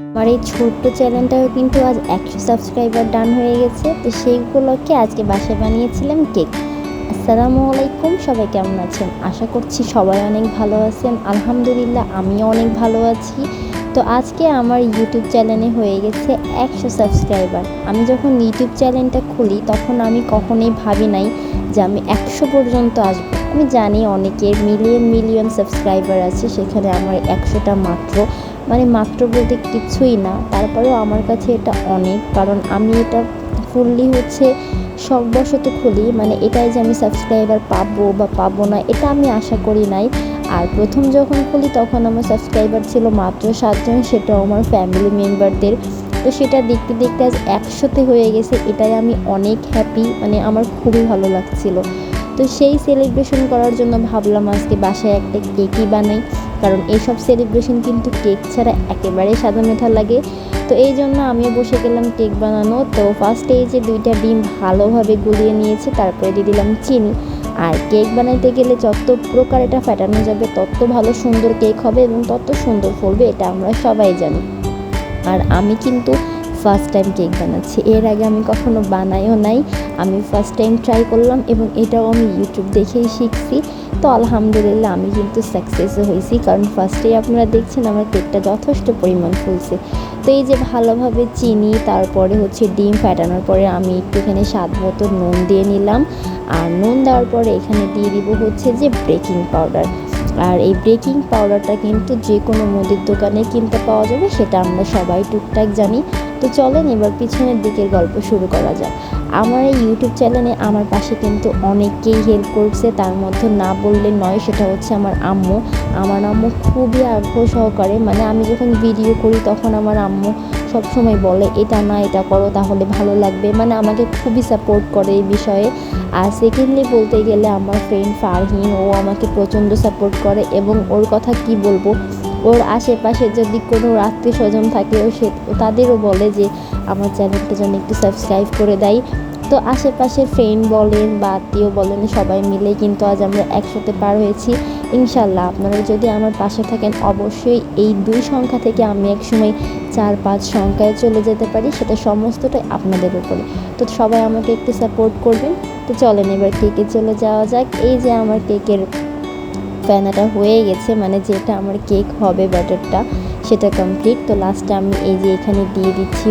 আমার এই ছোট্ট চ্যানেলটাও কিন্তু আজ 100 সাবস্ক্রাইবার ডান হয়ে গেছে। তো সেই উপলক্ষে আজকে বাসায় বানিয়েছিলাম কেক। আসসালামু আলাইকুম, সবাই কেমন আছেন? আশা করছি সবাই অনেক ভালো আছেন। আলহামদুলিল্লাহ আমিও অনেক ভালো আছি। তো আজকে আমার ইউটিউব চ্যানেলে হয়ে গেছে 100 সাবস্ক্রাইবার। আমি যখন ইউটিউব চ্যানেলটা খুলি তখন আমি কখনোই ভাবি নাই যে আমি 100 পর্যন্ত আসবো। আমি জানি অনেকের মিলিয়ন মিলিয়ন সাবস্ক্রাইবার আছে, সেখানে আমার 100টা মাত্র, মানে মাত্র বলতে কিছুই না। তারপরেও আমার কাছে এটা অনেক, কারণ আমি এটা ফুললি শখবশত খুলি। মানে এটাই যে আমি সাবস্ক্রাইবার পাবো বা পাবো না এটা আমি আশা করি নাই। আর প্রথম যখন খুলি তখন আমার সাবস্ক্রাইবার ছিল মাত্র 7 জন, সেটাও আমার ফ্যামিলি মেম্বারদের। তো সেটা দেখতে দেখতে আজ 100তে হয়ে গেছে, এটাই আমি অনেক হ্যাপি, মানে আমার খুবই ভালো লাগছিল। তো সেই সেলিব্রেশন করার জন্য ভাবলাম আজকে বাসায় একটা কেকই বানাই, কারণ এইসব সেলিব্রেশন কিন্তু কেক ছাড়া একেবারেই সাদামাঠা লাগে। তো এই জন্য আমিও বসে গেলাম কেক বানানো। তো ফার্স্টে এই যে 2টা ডিম ভালোভাবে গুলিয়ে নিয়েছি, তারপরে দিয়ে দিলাম চিনি। আর কেক বানাইতে গেলে যত প্রকার এটা ফেটানো যাবে তত ভালো সুন্দর কেক হবে এবং তত সুন্দর ফলবে, এটা আমরা সবাই জানি। আর আমি কিন্তু ফার্স্ট টাইম কেক বানাচ্ছি, এর আগে আমি কখনো বানাইও নাই। আমি ফার্স্ট টাইম ট্রাই করলাম এবং এটাও আমি ইউটিউব দেখেই শিখছি। তো আলহামদুলিল্লাহ আমি কিন্তু সাকসেসও হয়েছি, কারণ ফার্স্টেই আপনারা দেখছেন আমার কেকটা যথেষ্ট পরিমাণ ফুলছে। তো এই যে ভালোভাবে চিনি, তারপরে ডিম ফাটানোর পরে আমি একটুখানি স্বাদ মতো নুন দিয়ে নিলাম। আর নুন দেওয়ার পরে এখানে দিয়ে দিব বেকিং পাউডার। আর এই বেকিং পাউডারটা কিন্তু যে কোনো মুদির দোকানে কিনতে পাওয়া যাবে, সেটা আমরা সবাই টুকটাক জানি। তো চলেন এবার পিছনের দিকের গল্প শুরু করা যাক। আমার এই ইউটিউব চ্যানেলে আমার পাশে কিন্তু অনেকেই হেল্প করছে, তার মধ্যে না বললে নয়, সেটা হচ্ছে আমার আম্মু। আমার আম্মু খুবই আগ্রহ সহকারে, মানে আমি যখন ভিডিও করি তখন আমার আম্মু সবসময় বলে এটা না এটা করো তাহলে ভালো লাগবে, মানে আমাকে খুবই সাপোর্ট করে এই বিষয়ে। আর সেকেন্ডলি বলতে গেলে আমার ফ্রেন্ড ফারহিন, ও আমাকে প্রচণ্ড সাপোর্ট করে এবং ওর কথা কি বলবো, ওর আশেপাশে যদি কোনো আত্মীয় স্বজন থাকে তাদেরও বলে যে আমার চ্যানেলটা যেন একটু সাবস্ক্রাইব করে দেয়। তো আশেপাশের ফ্রেন্ড বলেন বা আত্মীয় বলেন, সবাই মিলে কিন্তু আজ আমরা 100তে পার হয়েছি। ইনশাল্লাহ আপনারা যদি আমার পাশে থাকেন অবশ্যই এই 2 সংখ্যা থেকে আমি একসময় 4-5 সংখ্যায় চলে যেতে পারি, সেটা সমস্তটাই আপনাদের উপরে। তো সবাই আমাকে একটু সাপোর্ট করবেন। তো চলেন এবার কেকে চলে যাওয়া যাক। এই যে আমার কেকের ফেনাটা হয়ে গেছে, মানে যেটা আমার কেক হবে ব্যাটারটা, সেটা কমপ্লিট। তো লাস্টে আমি এই যে এখানে দিয়ে দিচ্ছি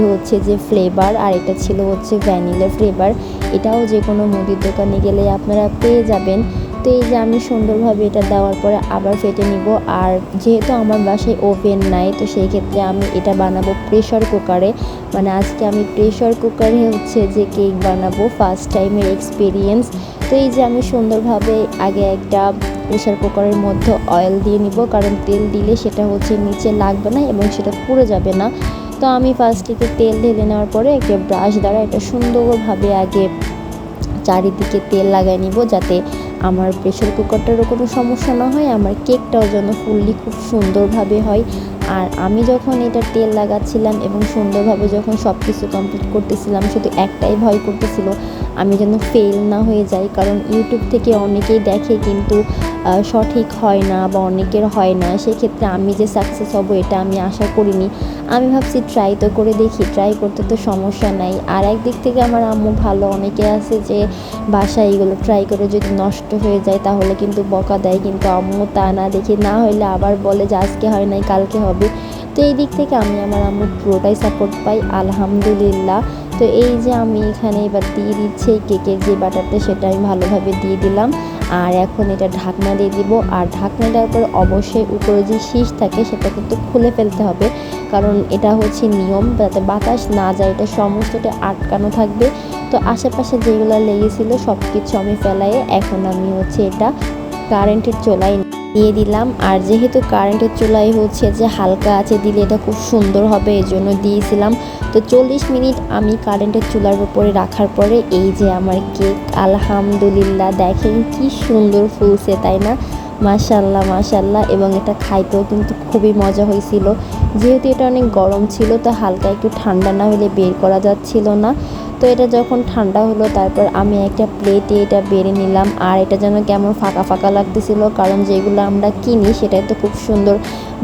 ফ্লেভার, আর এটা ছিল ভ্যানিলা ফ্লেভার। এটাও যে কোনো মুদির দোকানে গেলে আপনারা পেয়ে যাবেন। তো এই যে আমি সুন্দরভাবে এটা দেওয়ার পরে আবার ফেটে নিব। আর যেহেতু আমার বাসায় ওভেন নাই, তো সেই ক্ষেত্রে আমি এটা বানাবো প্রেশার কুকারে। মানে আজকে আমি প্রেশার কুকারে কেক বানাবো, ফার্স্ট টাইমের এক্সপিরিয়েন্স। তো এই যে আমি সুন্দরভাবে আগে একটা প্রেশার কুকারের মধ্যে অয়েল দিয়ে নিব, কারণ তেল দিলে সেটা নিচে লাগবে না এবং সেটা পুড়ে যাবে না। তো আমি ফার্স্টে তেল ঢেলে নেওয়ার পরে একটা ব্রাশ দ্বারা এটা সুন্দরভাবে আগে চারিদিকে তেল লাগাই নিব, যাতে আমার প্রেশার কুকারটারও কোনো সমস্যা না হয়, আমার কেকটাও যেন ফুললি খুব সুন্দরভাবে হয়। আর আমি যখন এটা তেল লাগাচ্ছিলাম এবং সুন্দরভাবে যখন সব কিছু কমপ্লিট করতেছিলাম, শুধু একটাই ভয় করতেছিল আমি যেন ফেল না হয়ে যাই, কারণ ইউটিউব থেকে অনেকেই দেখে কিন্তু সঠিক হয় না বা অনেকের হয় না। সেক্ষেত্রে আমি যে সাকসেস হব এটা আমি আশা করিনি। আমি ভাবছি ট্রাই তো করে দেখি, ট্রাই করতে তো সমস্যা নাই। আর একদিক থেকে আমার আম্মু ভালো, অনেকে আছে যে বাসায় এগুলো ট্রাই করে যদি নষ্ট হয়ে যায় তাহলে কিন্তু বকা দেয়, কিন্তু আম্মু তা না, দেখি না হইলে আবার বলে যে আজকে হয় নাই কালকে হবে। তো এই দিক থেকে আমি আমার আম্মুর পুরোটাই সাপোর্ট পাই, আলহামদুলিল্লাহ। তো এই যে আমি এখানে এবার দিয়ে দিচ্ছি কেকের যে বাটারটা, সেটা আমি ভালোভাবে দিয়ে দিলাম। আর এখন এটা ঢাকনা দিয়ে দিব। আর ঢাকনা দেওয়ার পর অবশ্যই উপরে যে শীষ থাকে সেটা কিন্তু খুলে ফেলতে হবে, কারণ এটা নিয়ম, যাতে বাতাস না যায়, এটা সমস্তটা আটকানো থাকবে। তো আশেপাশে যেগুলো লেগেছিলো সব কিছু আমি ফেলাইয়ে এখন আমি এটা কারেন্টের চুলায় দিয়ে দিলাম। আর যেহেতু কারেন্টের চুলায় হালকা আছে দিলে এটা খুব সুন্দর হবে, এই জন্য দিয়েছিলাম। তো 40 মিনিট আমি কারেন্টের চুলার উপরে রাখার পরে এই যে আমার কেক, আলহামদুলিল্লাহ দেখেন কি সুন্দর ফুলছে, তাই না? মাশাল্লাহ মাশাল্লাহ। এবং এটা খাইতেও কিন্তু খুবই মজা হয়েছিল। যেহেতু এটা অনেক গরম ছিল, তো হালকা একটু ঠান্ডা না হলে বের করা যাচ্ছিল না। তো এটা যখন ঠান্ডা হলো তারপর আমি একটা প্লেটে এটা বেড়ে নিলাম। আর এটা যেন কেমন ফাঁকা ফাঁকা লাগতেছিল, কারণ যেগুলো আমরা কিনি সেটাই তো খুব সুন্দর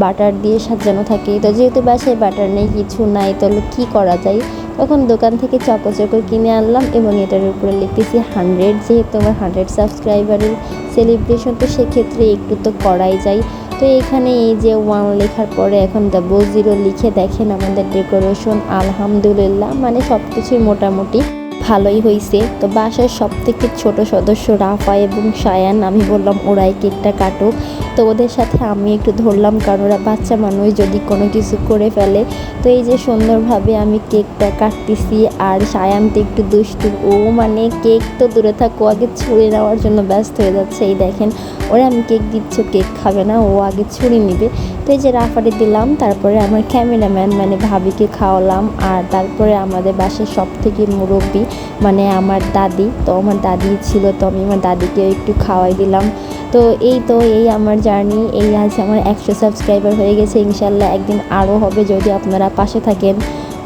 বাটার দিয়ে সাজানো থাকে। তো যেহেতু বাসায় বাটার নেই, কিছু নাই, তাহলে কী করা যায়, তখন দোকান থেকে চকো কিনে আনলাম এবং এটার উপরে লিখতেছি 100, যেহেতু আমার 100 সাবস্ক্রাইবারের সেলিব্রেশন, তো সেক্ষেত্রে একটু তো করাই যায়। তো এখানে এই যে 1 লেখার পরে এখন 00 লিখে দেখেন আমাদের ডেকোরেশন আলহামদুলিল্লাহ মানে সব কিছুই মোটামুটি ভালোই হয়েছে। তো বাসার সব থেকে ছোটো সদস্য রাফা এবং সায়ান, আমি বললাম ওরাই কেকটা কাটুক। তো ওদের সাথে আমি একটু ধরলাম, কারণ ওরা বাচ্চা মানুষ, যদি কোনো কিছু করে ফেলে। তো এই যে সুন্দরভাবে আমি কেকটা কাটতেছি। আর সায়ান তো একটু দুষ্টু, ও মানে কেক তো দূরে থাকো, আগে ছুঁড়ে নেওয়ার জন্য ব্যস্ত হয়ে যাচ্ছে। এই দেখেন ওরা আমি কেক দিচ্ছি, কেক খাবে না, ও আগে ছুঁড়ে নিবে। তো এই যে রাফারে দিলাম, তারপরে আমার ক্যামেরাম্যান মানে ভাবিকে খাওয়ালাম। আর তারপরে আমাদের বাসার সব থেকে মুরব্বী মানে আমার দাদি, তো আমার দাদি ছিল, তো আমি আমার দাদিকে একটু খাওয়াই দিলাম। তো এই আমার জার্নি, এই আজ আমার 100 সাবস্ক্রাইবার হয়ে গেছে। ইনশাল্লাহ একদিন আরও হবে যদি আপনারা পাশে থাকেন।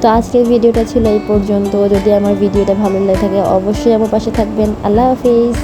তো আজকের ভিডিওটা ছিল এই পর্যন্ত। যদি আমার ভিডিওটা ভালো লেগে থাকে অবশ্যই আমার পাশে থাকবেন। আল্লাহ হাফিজ।